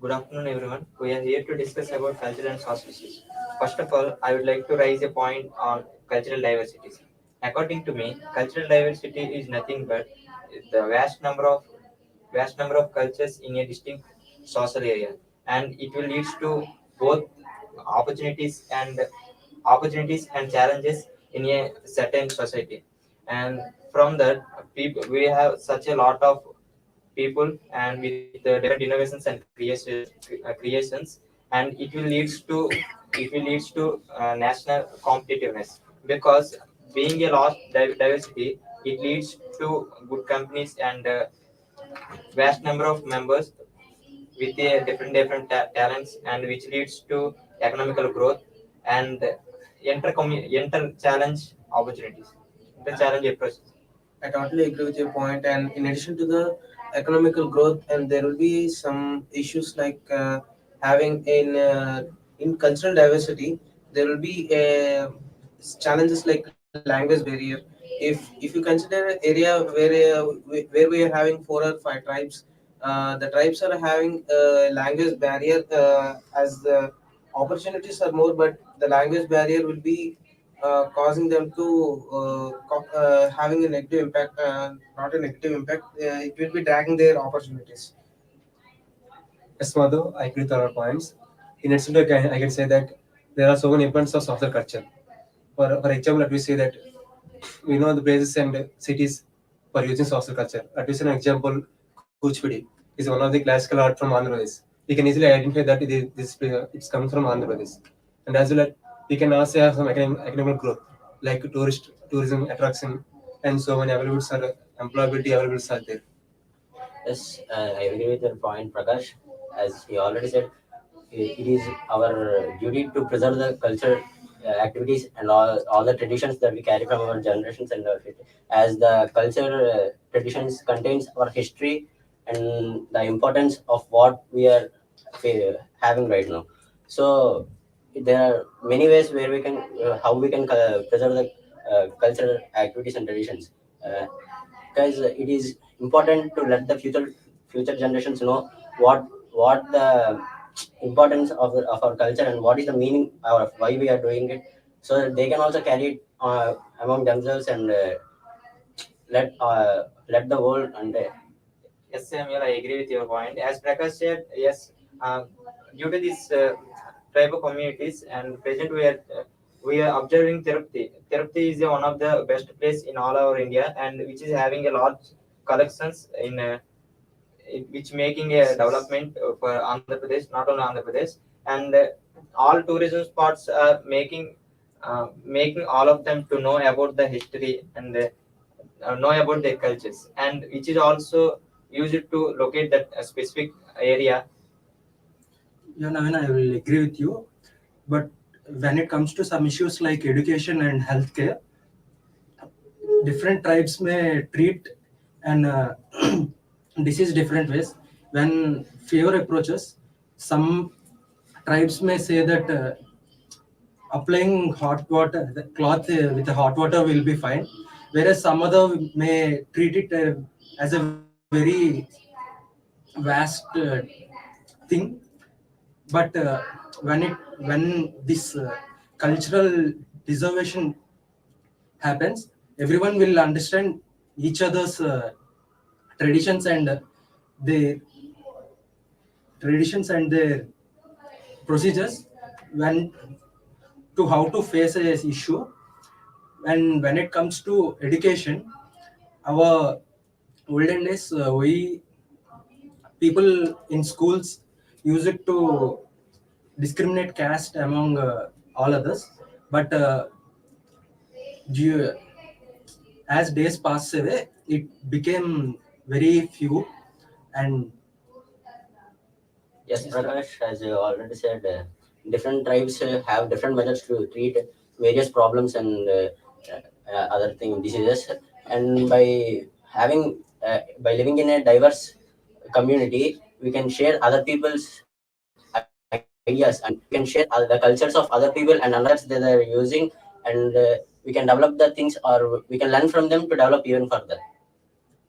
Good afternoon, everyone. We are here to discuss about cultural and social issues. First of all, I would like to raise a point on cultural diversity. According to me, cultural diversity is nothing but the vast number of cultures in a distinct social area, and it will lead to both opportunities and challenges in a certain society. And from that, people we have such a lot of people and with different innovations and creations, and it will leads to national competitiveness, because being a large diversity, it leads to good companies and vast number of members with a different talents, and which leads to economical growth and enter challenge opportunities, the challenge approach. I totally agree with your point. And in addition to the economical growth, and there will be some issues like having in cultural diversity, there will be challenges like language barrier. If you consider an area where we are having 4 or 5 tribes, the tribes are having a language barrier as the opportunities are more, but the language barrier will be causing them to having a negative impact, not a negative impact, it will be dragging their opportunities. Yes, Madhu, I agree with our points. In addition, I can say that there are so many importance of social culture. For example, let me say that we know the places and cities for using social culture. Let me say an example, Kuchipudi is one of the classical art from Andhra Pradesh. We can easily identify that it's coming from Andhra Pradesh. And as well as we can also have some economic growth, like tourism attraction, and so many employability availables are there. Yes, I agree with your point, Prakash. As he already said, it is our duty to preserve the culture activities and all the traditions that we carry from our generations and as the culture traditions contains our history and the importance of what we are having right now. So there are many ways where we can how we can preserve the cultural activities and traditions. Because it is important to let the future generations know what the importance of our culture and what is the meaning of why we are doing it, so that they can also carry it among themselves and let the world and Yes, Samuel, I agree with your point. As Prakash said, yes, due to these tribal communities, and present we are observing Tirupati. Tirupati is one of the best place in all over India, and which is having a large collections which making a development for Andhra Pradesh, not only Andhra Pradesh, and all tourism spots are making all of them to know about the history and know about their cultures, and which is also used to locate that specific area. Yeah, Navin, I will agree with you. But when it comes to some issues like education and healthcare, different tribes may treat and disease different ways. When fever approaches, some tribes may say that applying hot water, the cloth with the hot water will be fine, whereas some other may treat it as a very vast thing. But when this cultural preservation happens, everyone will understand each other's traditions and their traditions and their procedures when to how to face a issue. And when it comes to education, our olden days, we people in schools use it to discriminate caste among all others. But due, as days passed away, it became very few. And yes, Prakash, as you already said, different tribes have different methods to treat various problems and other diseases. And having by living in a diverse community, we can share other people's ideas and we can share the cultures of other people and another that they are using, and we can develop the things or we can learn from them to develop even further.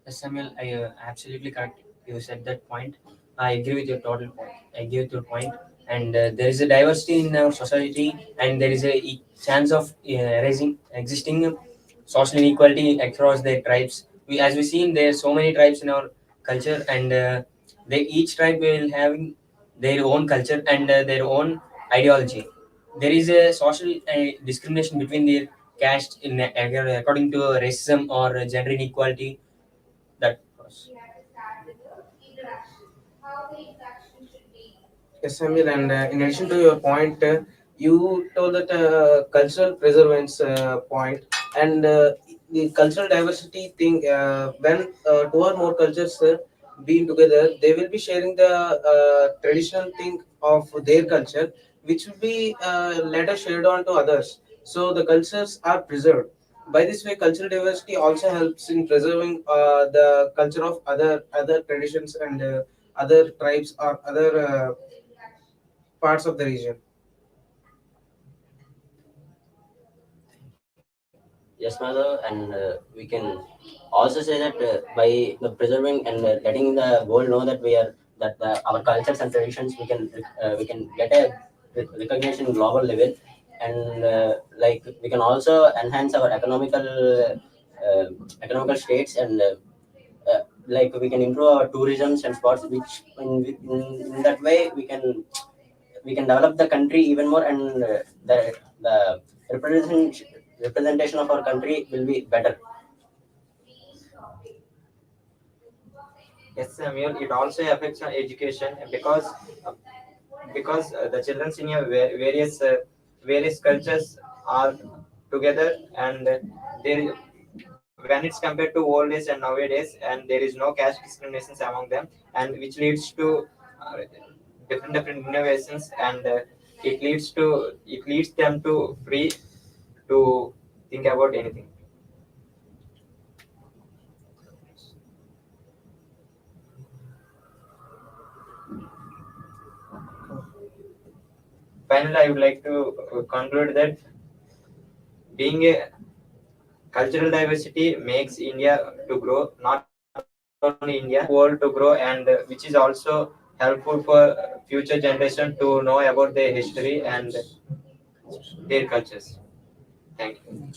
Yes, Samuel, I absolutely correct. You said that point. I agree with your total point. I agree with your point. And there is a diversity in our society, and there is a chance of raising existing social inequality across the tribes. As we seen, there are so many tribes in our culture, and they each tribe will having their own culture and their own ideology. There is a social discrimination between their caste in according to racism or gender inequality. That was. Yes, Samuel, and in addition to your point, you told that cultural preservance point and the cultural diversity thing. When two or more cultures being together, they will be sharing the traditional thing of their culture, which will be later shared on to others. So the cultures are preserved. By this way, cultural diversity also helps in preserving the culture of other traditions and other tribes or other parts of the region. Yes, Madhav, and we can also say that by the preserving and letting the world know that our cultures and traditions, we can get a recognition global level, and like we can also enhance our economical states, and like we can improve our tourism and spots, which in that way we can develop the country even more, and the representation of our country will be better. Yes, Samuel. It also affects on education because the children in your various cultures are together, and there when it's compared to old days and nowadays, and there is no caste discriminations among them, and which leads to uh, different innovations, and it leads them to free to think about anything. Finally, I would like to conclude that being a cultural diversity makes India to grow, not only India, world to grow, and which is also helpful for future generation to know about their history and their cultures. Thank you.